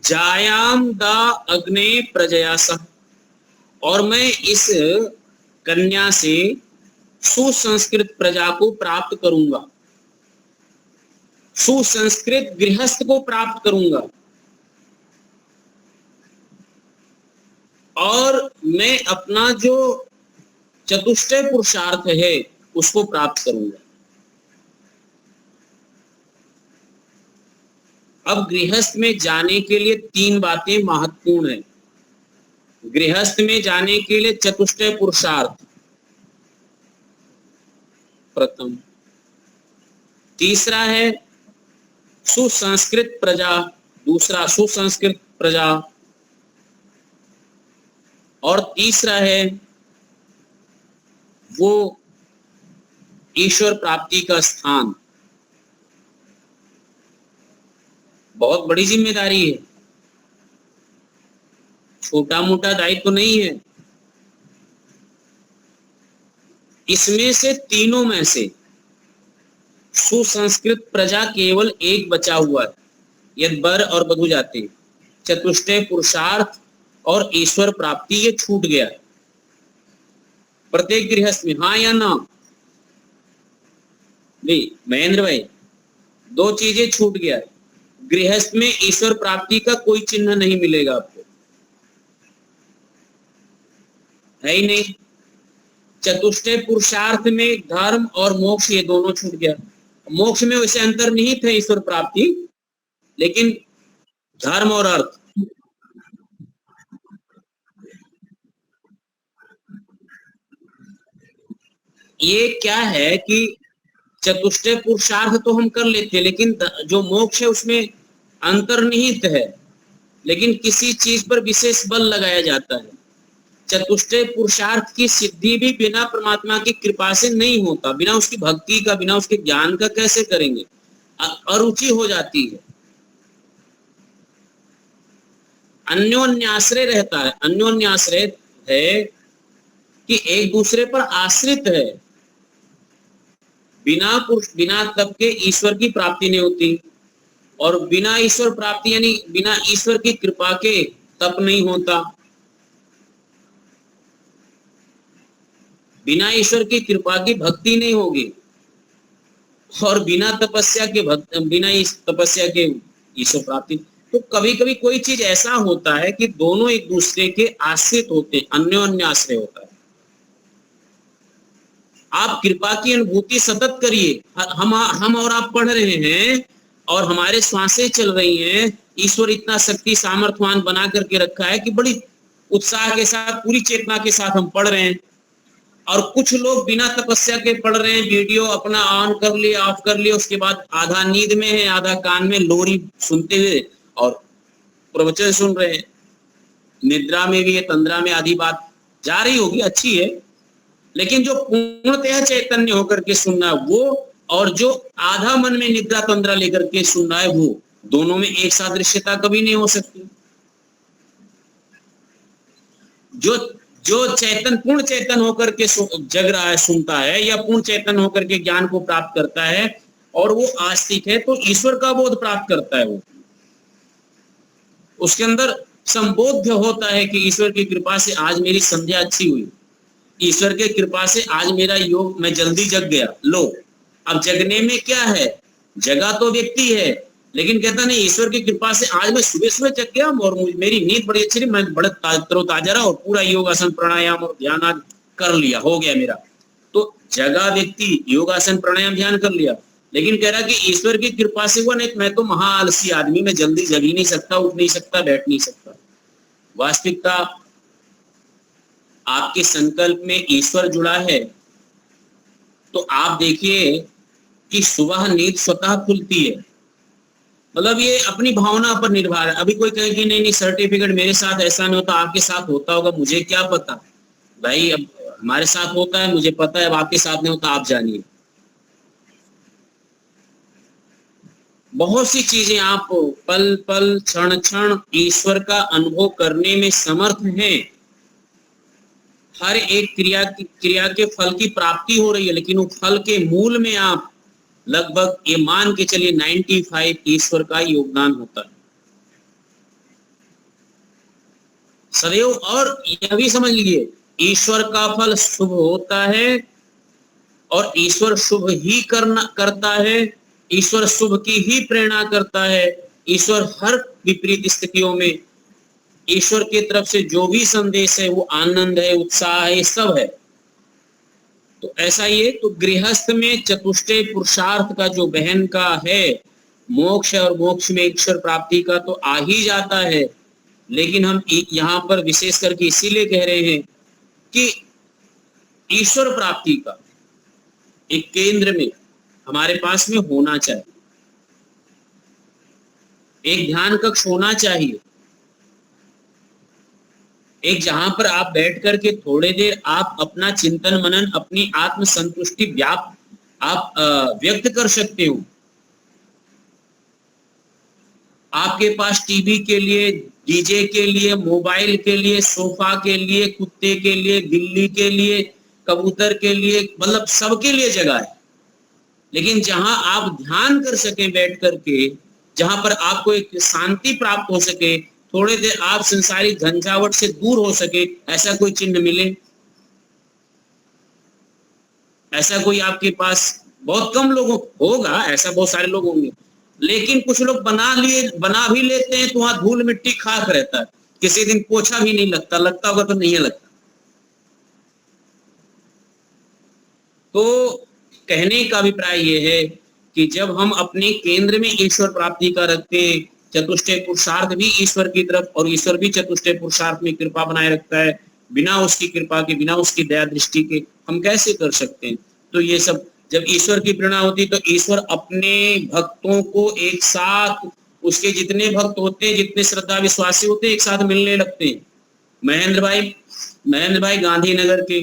जायाम द अग्ने प्रजया सह, और मैं इस कन्या से सुसंस्कृत प्रजा को प्राप्त करूंगा, सुसंस्कृत गृहस्थ को प्राप्त करूंगा, और मैं अपना जो चतुष्टय पुरुषार्थ है उसको प्राप्त करूंगा। अब गृहस्थ में जाने के लिए 3 बातें महत्वपूर्ण है। गृहस्थ में जाने के लिए चतुष्टय पुरुषार्थ प्रथम, तीसरा है सुसंस्कृत प्रजा, दूसरा सुसंस्कृत प्रजा, और तीसरा है वो ईश्वर प्राप्ति का स्थान। बहुत बड़ी जिम्मेदारी है, छोटा मोटा दायित्व तो नहीं है। इसमें से तीनों में से सुसंस्कृत प्रजा केवल एक बचा हुआ है, यदि वर और वधू जाते हैं। चतुष्टय पुरुषार्थ और ईश्वर प्राप्ति ये छूट गया है प्रत्येक गृहस्थ में। हाँ या ना? नहीं महेंद्र भाई, 2 चीजें छूट गया है। गृहस्थ में ईश्वर प्राप्ति का कोई चिन्ह नहीं मिलेगा आपको, है ही नहीं। चतुष्टय पुरुषार्थ में धर्म और मोक्ष ये दोनों छूट गया। मोक्ष में वैसे अंतर्निहित है ईश्वर प्राप्ति, लेकिन धर्म और अर्थ, ये क्या है कि चतुष्टय पुरुषार्थ तो हम कर लेते हैं, लेकिन जो मोक्ष है उसमें अंतर्निहित है, लेकिन किसी चीज पर विशेष बल लगाया जाता है। चतुष्टय पुरुषार्थ की सिद्धि भी बिना परमात्मा की कृपा से नहीं होता, बिना उसकी भक्ति का, बिना उसके ज्ञान का कैसे करेंगे? अरुचि हो जाती है। अन्योन्याश्रय रहता है, अन्योन्याश्रय है कि एक दूसरे पर आश्रित है। बिना तप के ईश्वर की प्राप्ति नहीं होती, और बिना ईश्वर प्राप्ति यानी बिना ईश्वर की कृपा के तप नहीं होता। बिना ईश्वर की कृपा की भक्ति नहीं होगी, और बिना तपस्या के ईश्वर प्राप्ति। तो कभी कभी कोई चीज ऐसा होता है कि दोनों एक दूसरे के आश्रित होते हैं, अन्योन्य आश्रय होता है। आप कृपा की अनुभूति सतत करिए। हम और आप पढ़ रहे हैं और हमारे श्वासें चल रही हैं, ईश्वर इतना शक्ति सामर्थ्यवान बना करके रखा है कि बड़ी उत्साह के साथ, पूरी चेतना के साथ हम पढ़ रहे हैं। और कुछ लोग बिना तपस्या के पढ़ रहे हैं, वीडियो अपना ऑन कर लिया, ऑफ कर लिया, उसके बाद आधा नींद में है, आधा कान में लोरी सुनते हुए और प्रवचन सुन रहे हैं। निद्रा में भी है, तंद्रा में आधी बात जा रही होगी, अच्छी है, लेकिन जो पूर्णतः चैतन्य होकर के सुनना है वो, और जो आधा मन में निद्रा तंद्रा लेकर के सुनना है वो, दोनों में एक सादृश्यता कभी नहीं हो सकती। जो चैतन, पूर्ण चैतन होकर के जग रहा है, सुनता है, या पूर्ण चैतन होकर के ज्ञान को प्राप्त करता है और वो आस्तिक है, तो ईश्वर का बोध प्राप्त करता है। वो उसके अंदर संबोध्य होता है कि ईश्वर की कृपा से आज मेरी संध्या अच्छी हुई, ईश्वर के कृपा से आज मेरा योग, मैं जल्दी जग गया। लो, अब जगने में क्या है, जगा तो व्यक्ति है, लेकिन कहता नहीं ईश्वर की कृपा से आज मैं सुबह सुबह जग गया और मेरी नींद बड़ी अच्छी रही, मैं बड़ा तरोताजा रहा और पूरा योगासन प्राणायाम और ध्यान आदि कर लिया, हो गया मेरा। तो जगा व्यक्ति योगासन प्राणायाम ध्यान कर लिया, लेकिन कह रहा कि ईश्वर की कृपा से हुआ, नहीं मैं तो महा आलसी आदमी, मैं जल्दी जग ही नहीं सकता, उठ नहीं सकता, बैठ नहीं सकता। वास्तविकता आपके संकल्प में ईश्वर जुड़ा है, तो आप देखिए कि सुबह नींद स्वतः खुलती है। मतलब ये अपनी भावना पर निर्भर है। अभी कोई कहे कि नहीं सर्टिफिकेट मेरे साथ ऐसा नहीं होता, आपके साथ होता होगा, मुझे क्या पता। भाई अब हमारे साथ होता है, मुझे पता है, अब आपके साथ नहीं होता, आप जानिए। बहुत सी चीजें आप पल पल क्षण क्षण ईश्वर का अनुभव करने में समर्थ हैं। हर एक क्रिया के फल की प्राप्ति हो रही है, लेकिन वो फल के मूल में आप लगभग ये मान के चलिए 95 ईश्वर का योगदान होता है सदैव। और यह भी समझ लीजिए, ईश्वर का फल शुभ होता है और ईश्वर शुभ ही करता है, ईश्वर शुभ की ही प्रेरणा करता है। ईश्वर हर विपरीत स्थितियों में ईश्वर की तरफ से जो भी संदेश है वो आनंद है, उत्साह है, सब है। तो ऐसा ही है। तो गृहस्थ में चतुष्टय पुरुषार्थ का जो बहन का है, मोक्ष और मोक्ष में ईश्वर प्राप्ति का तो आ ही जाता है, लेकिन हम यहाँ पर विशेष करके इसीलिए कह रहे हैं कि ईश्वर प्राप्ति का एक केंद्र में हमारे पास में होना चाहिए, एक ध्यान कक्ष होना चाहिए, एक जहां पर आप बैठ करके थोड़े देर आप अपना चिंतन मनन, अपनी आत्म संतुष्टि आप व्यक्त कर सकते हो। आपके पास टीवी के लिए, डीजे के लिए, मोबाइल के लिए, सोफा के लिए, कुत्ते के लिए, बिल्ली के लिए, कबूतर के लिए, मतलब सबके लिए जगह है। लेकिन जहां आप ध्यान कर सके बैठ करके, जहां पर आपको एक शांति प्राप्त हो सके, थोड़े देर आप संसारी झंझावट से दूर हो सके, ऐसा कोई चिन्ह मिले, ऐसा कोई आपके पास बहुत कम लोगों होगा, ऐसा बहुत सारे लोग होंगे, लेकिन कुछ लोग बना भी लेते हैं तो वहां धूल मिट्टी खाक रहता है, किसी दिन पोछा भी नहीं लगता होगा तो नहीं लगता। तो कहने का अभिप्राय यह है कि जब हम अपने केंद्र में ईश्वर प्राप्ति का रखते हैं, चतुष्टय पुरुषार्थ भी ईश्वर की तरफ, और ईश्वर भी चतुष्टय पुरुषार्थ में कृपा बनाए रखता है। बिना उसकी कृपा के, बिना उसकी दया दृष्टि के हम कैसे कर सकते हैं। तो ये सब जब ईश्वर की प्रेरणा होती तो ईश्वर अपने भक्तों को एक साथ, उसके जितने भक्त होते हैं, जितने श्रद्धा विश्वासी होते हैं, एक साथ मिलने लगते हैं। महेंद्र भाई गांधीनगर के,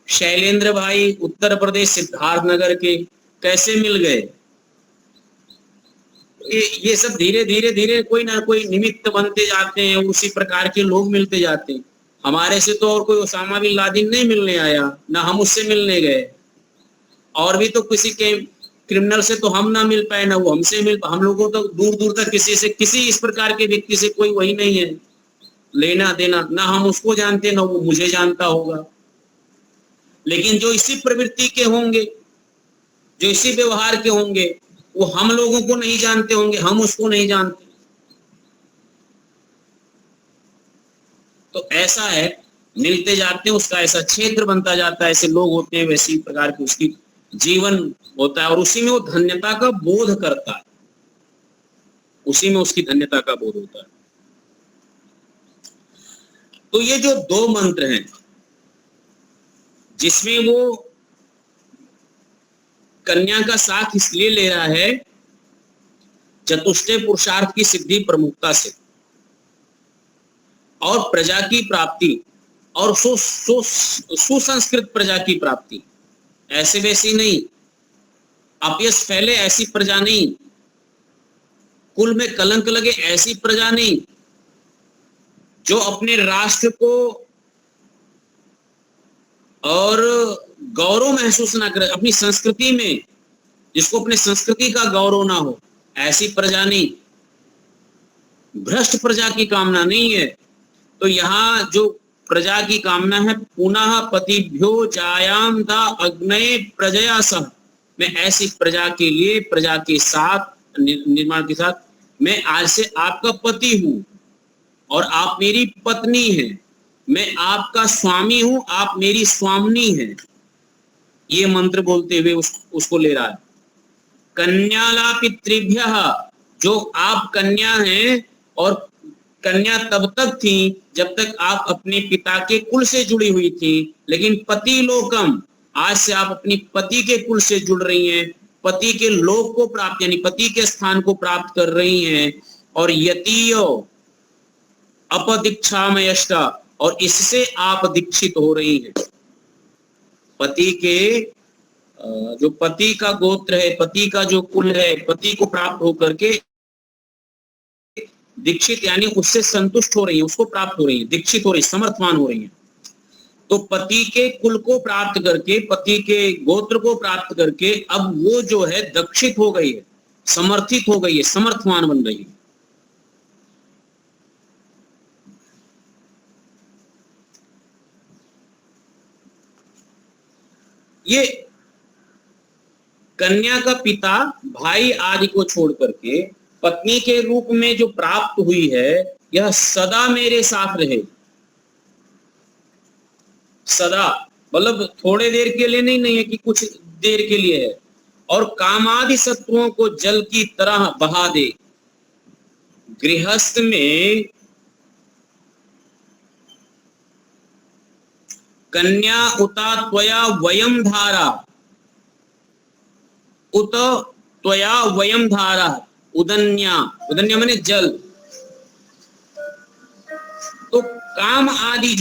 शैलेंद्र भाई उत्तर प्रदेश सिद्धार्थ नगर के, कैसे मिल गए। ये सब धीरे धीरे कोई ना कोई निमित्त बनते जाते हैं, उसी प्रकार के लोग मिलते जाते हैं। हमारे से तो और कोई ओसामा बिन लादेन नहीं मिलने आया, ना हम उससे मिलने गए, और भी तो किसी के क्रिमिनल से तो हम ना मिल पाए, ना वो हमसे मिल, हम लोगों तो दूर दूर तक किसी इस प्रकार के व्यक्ति से कोई वही नहीं है लेना देना, ना हम उसको जानते ना वो मुझे जानता होगा। लेकिन जो इसी प्रवृत्ति के होंगे, जो इसी व्यवहार के होंगे, वो हम लोगों को नहीं जानते होंगे, हम उसको नहीं जानते। तो ऐसा है, मिलते जाते हैं, उसका ऐसा क्षेत्र बनता जाता है, ऐसे लोग होते हैं, वैसी प्रकार की उसकी जीवन होता है, और उसी में वो धन्यता का बोध करता है, उसी में उसकी धन्यता का बोध होता है। तो ये जो दो मंत्र हैं जिसमें वो कन्या का साथ इसलिए ले रहा है चतुष्टय पुरुषार्थ की सिद्धि प्रमुखता से, और प्रजा की प्राप्ति, और सुसंस्कृत प्रजा की प्राप्ति, ऐसे वैसी नहीं, अपयश फैले ऐसी प्रजा नहीं, कुल में कलंक लगे ऐसी प्रजा नहीं, जो अपने राष्ट्र को और गौरव महसूस ना करे, अपनी संस्कृति में, जिसको अपने संस्कृति का गौरव ना हो, ऐसी प्रजा नहीं, भ्रष्ट प्रजा की कामना नहीं है। तो यहाँ जो प्रजा की कामना है, पुनः पतिभ्यो जायाम दा अग्नये प्रजया सह, मैं ऐसी प्रजा के लिए, प्रजा के साथ, निर्माण के साथ, मैं आज से आपका पति हूं और आप मेरी पत्नी हैं, मैं आपका स्वामी हूं, आप मेरी स्वामिनी हैं। ये मंत्र बोलते हुए उसको ले रहा है। कन्याला पितृभ्य, जो आप कन्या हैं, और कन्या तब तक थी जब तक आप अपने पिता के कुल से जुड़ी हुई थी, लेकिन पति लोकम, आज से आप अपनी पति के कुल से जुड़ रही हैं, पति के लोक को प्राप्त, यानी पति के स्थान को प्राप्त कर रही हैं, और यतीयो अपदीक्षामयष्टा, और इससे आप दीक्षित हो रही हैं। पति के जो पति का गोत्र है, पति का जो कुल है, पति को प्राप्त होकर के दीक्षित, यानी उससे संतुष्ट हो रही है, उसको प्राप्त हो रही है, दीक्षित हो रही, समर्थवान हो रही है। तो पति के कुल को प्राप्त करके, पति के गोत्र को प्राप्त करके, अब वो जो है दक्षित हो गई है, समर्थित हो गई है, समर्थवान बन गई है। ये कन्या का पिता भाई आदि को छोड़ करके पत्नी के रूप में जो प्राप्त हुई है, यह सदा मेरे साथ रहे। सदा मतलब थोड़े देर के लिए नहीं है कि कुछ देर के लिए है, और कामादि शत्रुओं को जल की तरह बहा दे। गृहस्थ में कन्या उता त्वया वयम धारा, उत त्वया वयम धारा, उदन्या, उदन्या माने जल। तो काम आदि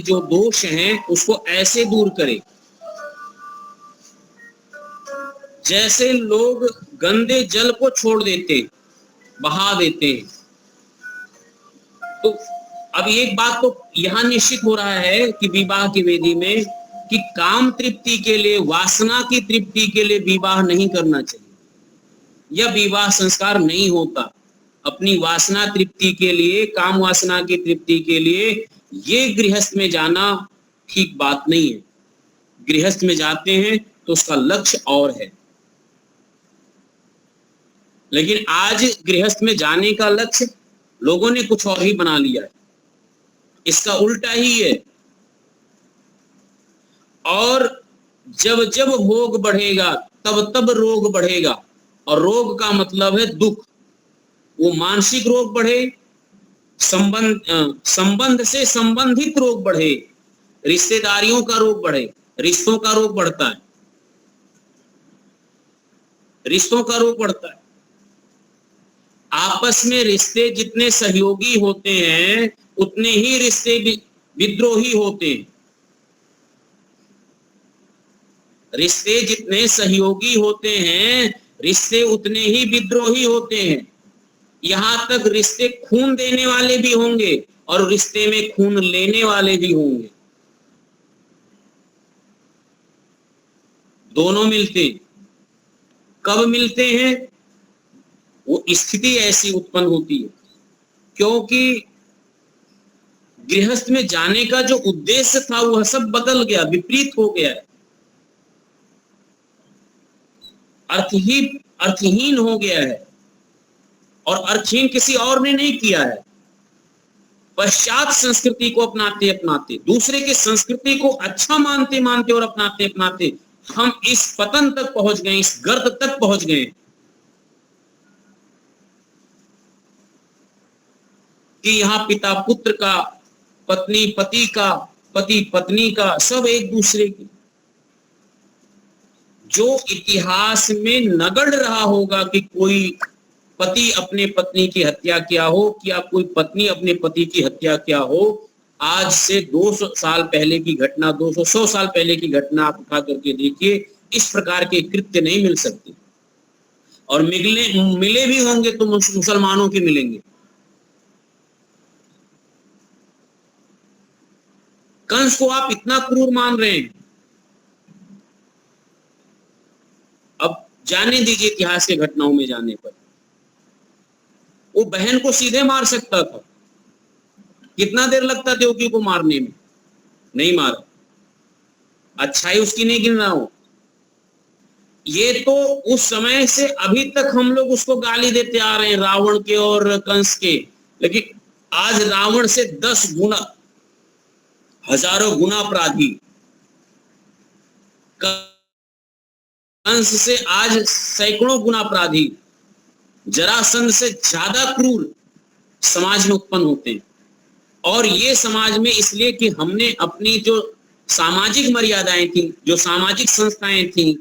जो दोष हैं, उसको ऐसे दूर करे जैसे लोग गंदे जल को छोड़ देते, बहा देते हैं। तो अब एक बात तो यहां निश्चित हो रहा है कि विवाह की वेदी में, कि काम तृप्ति के लिए, वासना की तृप्ति के लिए विवाह नहीं करना चाहिए। यह विवाह संस्कार नहीं होता। अपनी वासना तृप्ति के लिए, काम वासना की तृप्ति के लिए ये गृहस्थ में जाना ठीक बात नहीं है। गृहस्थ में जाते हैं तो उसका लक्ष्य और है, लेकिन आज गृहस्थ में जाने का लक्ष्य लोगों ने कुछ और ही बना लिया है। इसका उल्टा ही है। और जब जब भोग बढ़ेगा तब तब रोग बढ़ेगा, और रोग का मतलब है दुख। वो मानसिक रोग बढ़े, संबंध से संबंधित रोग बढ़े, रिश्तेदारियों का रोग बढ़े, रिश्तों का रोग बढ़ता है, रिश्तों का रोग बढ़ता है। आपस में रिश्ते जितने सहयोगी होते हैं उतने ही रिश्ते विद्रोही होते हैं। रिश्ते जितने सहयोगी होते हैं, रिश्ते उतने ही विद्रोही होते हैं। यहां तक रिश्ते खून देने वाले भी होंगे और रिश्ते में खून लेने वाले भी होंगे, दोनों मिलते। कब मिलते हैं? वो स्थिति ऐसी उत्पन्न होती है क्योंकि गृहस्थ में जाने का जो उद्देश्य था वह सब बदल गया, विपरीत हो गया है, अर्थहीन हो गया है। और अर्थहीन किसी और ने नहीं किया है, पश्चात संस्कृति को अपनाते अपनाते, दूसरे की संस्कृति को अच्छा मानते मानते और अपनाते अपनाते हम इस पतन तक पहुंच गए, इस गर्त तक पहुंच गए कि यहां पिता पुत्र का, पत्नी पति का, पति पत्नी का, सब एक दूसरे की। जो इतिहास में नगढ़ रहा होगा कि कोई पति अपने पत्नी की हत्या किया हो या कोई पत्नी अपने पति की हत्या किया हो, आज से 200 साल पहले की घटना, 200 साल पहले की घटना आप उठा करके देखिए, इस प्रकार के कृत्य नहीं मिल सकते। और मिले भी होंगे तो मुसलमानों के मिलेंगे। कंस को आप इतना क्रूर मान रहे हैं, अब जाने दीजिए इतिहास के घटनाओं में जाने पर। वो बहन को सीधे मार सकता था, कितना देर लगता देवकी को मारने में, नहीं मारा। अच्छाई उसकी नहीं गिन रहा हूं, ये तो उस समय से अभी तक हम लोग उसको गाली देते आ रहे हैं, रावण के और कंस के। लेकिन आज रावण से 10 गुना, हजारों गुना अपराधी, कंस से आज सैकड़ों गुना अपराधी, जरासंध से ज्यादा क्रूर समाज में उत्पन्न होते हैं। और ये समाज में इसलिए कि हमने अपनी जो सामाजिक मर्यादाएं थी, जो सामाजिक संस्थाएं थी,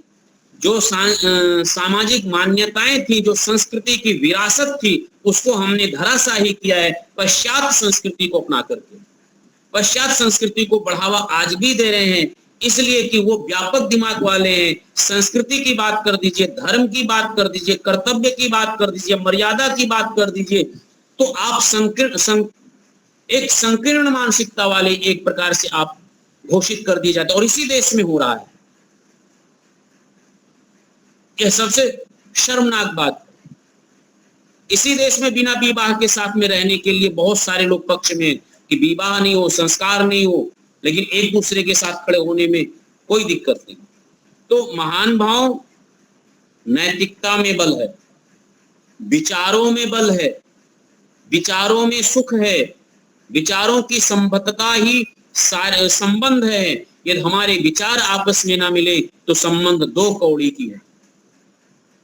जो सामाजिक मान्यताएं थी, जो संस्कृति की विरासत थी, उसको हमने धराशाही किया है पश्चात संस्कृति को अपना करके। पश्चात संस्कृति को बढ़ावा आज भी दे रहे हैं, इसलिए कि वो व्यापक दिमाग वाले हैं। संस्कृति की बात कर दीजिए, धर्म की बात कर दीजिए, कर्तव्य की बात कर दीजिए, मर्यादा की बात कर दीजिए, तो आप एक संकीर्ण मानसिकता वाले एक प्रकार से आप घोषित कर दिए जाते हैं। और इसी देश में हो रहा है, यह सबसे शर्मनाक बात। इसी देश में बिना विवाह के साथ में रहने के लिए बहुत सारे लोग पक्ष में कि विवाह नहीं हो, संस्कार नहीं हो, लेकिन एक दूसरे के साथ खड़े होने में कोई दिक्कत नहीं। तो महान भाव नैतिकता में बल है, विचारों में बल है, विचारों में सुख है, विचारों की संबद्धता ही संबंध है। यदि हमारे विचार आपस में ना मिले तो संबंध 2 कौड़ी की है।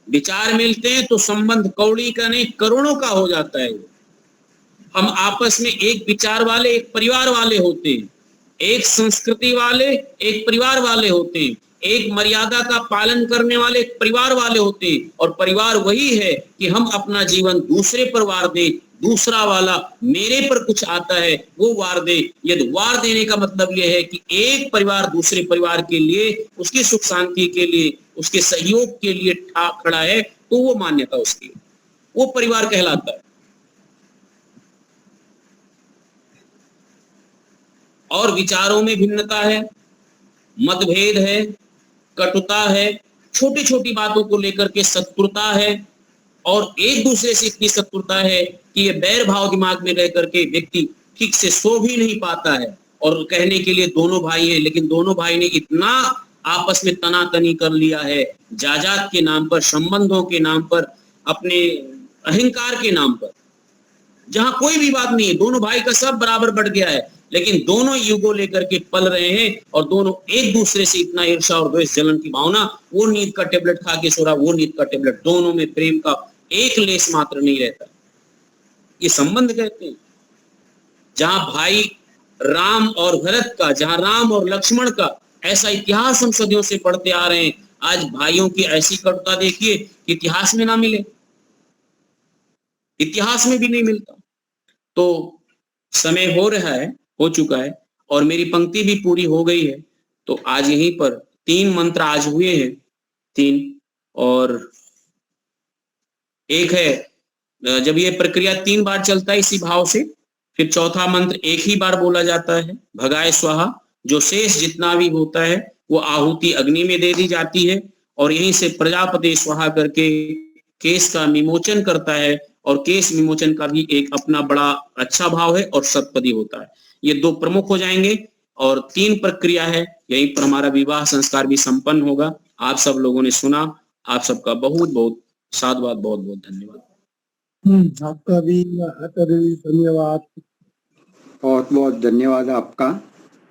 विचार मिलते हैं तो संबंध कौड़ी का नहीं, करोड़ों का हो जाता है। हम आपस में एक विचार वाले, एक परिवार वाले होते हैं, एक संस्कृति वाले, एक परिवार वाले होते हैं, एक मर्यादा का पालन करने वाले एक परिवार वाले होते हैं। और परिवार वही है कि हम अपना जीवन दूसरे पर वार दें, दूसरा वाला मेरे पर कुछ आता है वो वार दे। यदि वार देने का मतलब यह है कि एक परिवार दूसरे परिवार के लिए, उसकी सुख शांति के लिए, उसके सहयोग के लिए खड़ा है, तो वो मान्यता उसकी, वो परिवार कहलाता है। और विचारों में भिन्नता है, मतभेद है, कटुता है, छोटी छोटी बातों को लेकर के शत्रुता है, और एक दूसरे से इतनी शत्रुता है कि ये बैर भाव दिमाग में रह करके व्यक्ति ठीक से सो भी नहीं पाता है। और कहने के लिए दोनों भाई हैं, लेकिन दोनों भाई ने इतना आपस में तनातनी कर लिया है, जायदाद के नाम पर, संबंधों के नाम पर, अपने अहंकार के नाम पर, जहां कोई भी बात नहीं है, दोनों भाई का सब बराबर बढ़ गया है, लेकिन दोनों युगों लेकर के पल रहे हैं और दोनों एक दूसरे से इतना ईर्ष्या और द्वेष, जलन की भावना, वो नींद का टेबलेट खा के सो रहा, वो नींद का टेबलेट, दोनों में प्रेम का एक लेस मात्र नहीं रहता। ये संबंध कहते हैं। जहां भाई राम और भरत का, जहां राम और लक्ष्मण का, ऐसा इतिहास हम सदियों से पढ़ते आ रहे हैं। आज भाइयों की ऐसी कटुता देखिए कि इतिहास में ना मिले, इतिहास में भी नहीं मिलता। तो समय हो रहा है, हो चुका है, और मेरी पंक्ति भी पूरी हो गई है। तो आज यहीं पर 3 मंत्र आज हुए हैं, 3, और एक है जब ये प्रक्रिया 3 बार चलता है इसी भाव से, फिर चौथा मंत्र एक ही बार बोला जाता है, भगाए स्वाहा। जो शेष जितना भी होता है वो आहुति अग्नि में दे दी जाती है, और यहीं से प्रजापति स्वाहा करके केस का विमोचन करता है। और केस विमोचन का भी एक अपना बड़ा अच्छा भाव है और सतपदी होता है। ये 2 प्रमुख हो जाएंगे और 3 प्रक्रिया है, यहीं पर हमारा विवाह संस्कार भी संपन्न होगा। आप सब लोगों ने सुना, आप सबका बहुत बहुत साधुवाद, बहुत बहुत धन्यवाद। आपका भी धन्यवाद। बहुत बहुत धन्यवाद आपका।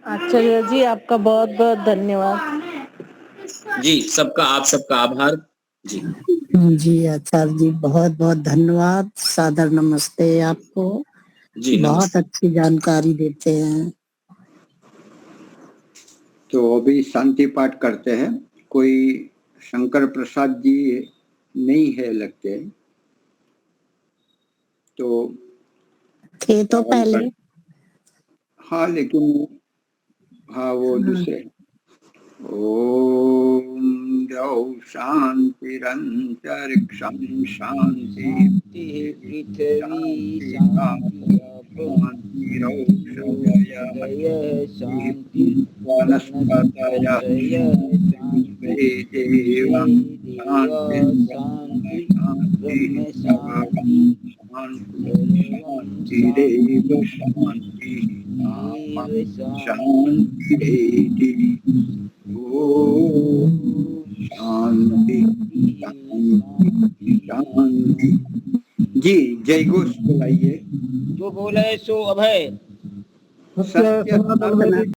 आचार्य जी आपका बहुत बहुत धन्यवाद। जी, सबका आप सबका आभार। जी जी आचार्य जी बहुत बहुत धन्यवाद, सादर नमस्ते आपको। जी बहुत नमस्ते। अच्छी जानकारी देते हैं। तो अभी शांति पाठ करते हैं। कोई शंकर प्रसाद जी नहीं है लगते, तो थे तो पहले। हाँ लेकिन हाँ वो दूसरे। ओम द्यौ शांतिरंतरिक्षं शांति पृथ्वी शांति शांतिरौषधयः शांति वनस्पतयः शांति ब्रह्म शांति शांतिरेव शांति शांति। ओम शांति शांति। जी जय घोष बुलाइए। जो बोले सो अभय। सत्य सनातन